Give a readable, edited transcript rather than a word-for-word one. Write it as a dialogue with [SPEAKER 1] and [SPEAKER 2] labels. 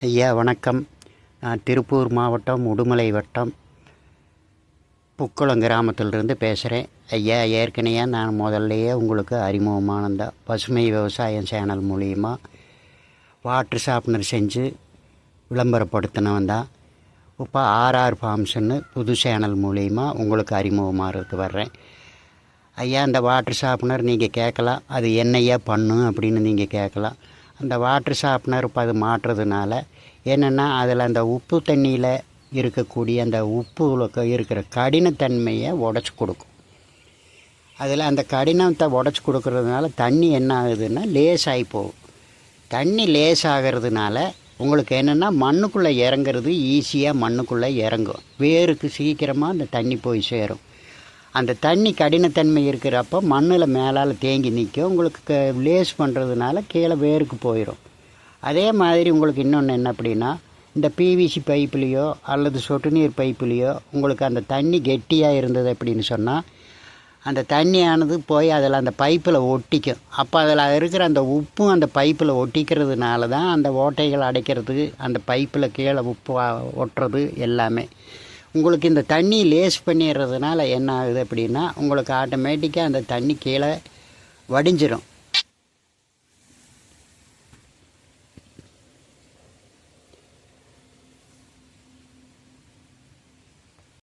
[SPEAKER 1] ஐயா வணக்கம். நான் திருப்பூர் மாவட்டம் உடுமலை வட்டம் புக்குளம் கிராமத்திலிருந்து பேசுகிறேன். ஐயா, ஏற்கனவே நான் முதல்லையே உங்களுக்கு அறிமுகமானந்தான். பசுமை விவசாயம் சேனல் மூலிமா வாட்ரு ஷார்ப்னர் செஞ்சு விளம்பரப்படுத்தினவன் தான். இப்போ ஆர்ஆர் ஃபார்ம்ஸ்ன்னு புது சேனல் மூலிமா உங்களுக்கு அறிமுகமாகிறதுக்கு வர்றேன். ஐயா, அந்த வாட்ரு ஷார்ப்னர் நீங்கள் கேட்கலாம், அது என்னையா பண்ணும் அப்படின்னு நீங்கள் கேட்கலாம். அந்த வாட்ரு ஷார்ப்னர் இப்போ அது மாட்டுறதுனால என்னென்னா, அதில் அந்த உப்பு தண்ணியில் இருக்கக்கூடிய அந்த உப்புல இருக்கிற கடினத்தன்மையை உடச்சி கொடுக்கும். அதில் அந்த கடினத்தை உடச்சி கொடுக்கறதுனால தண்ணி என்ன ஆகுதுன்னா லேசாகி போகும். தண்ணி லேஸ் ஆகிறதுனால உங்களுக்கு என்னென்னா மண்ணுக்குள்ளே இறங்குறது ஈஸியாக மண்ணுக்குள்ளே இறங்கும். வேருக்கு சீக்கிரமாக அந்த தண்ணி போய் சேரும். அந்த தண்ணி கடினத்தன்மை இருக்கிறப்போ மண்ணில் மேலால் தேங்கி நிற்கும். உங்களுக்கு லேஸ் பண்ணுறதுனால கீழே வேருக்கு போயிடும். அதே மாதிரி உங்களுக்கு இன்னொன்று என்ன அப்படின்னா, இந்த பிவிசி பைப்புலேயோ அல்லது சொட்டு நீர் பைப்புலேயோ உங்களுக்கு அந்த தண்ணி கெட்டியாக இருந்தது அப்படின்னு சொன்னால், அந்த தண்ணியானது போய் அதில் அந்த பைப்பில் ஒட்டிக்கும். அப்போ அதில் இருக்கிற அந்த உப்பும் அந்த பைப்பில் ஒட்டிக்கிறதுனால தான் அந்த ஓட்டைகள் அடைக்கிறதுக்கு அந்த பைப்பில் கீழே உப்பு ஒட்டுறது எல்லாமே. உங்களுக்கு இந்த தண்ணி லேஸ் பண்ணிடுறதுனால என்ன ஆகுது அப்படின்னா, உங்களுக்கு ஆட்டோமேட்டிக்காக அந்த தண்ணி கீழே வடிஞ்சிடும்.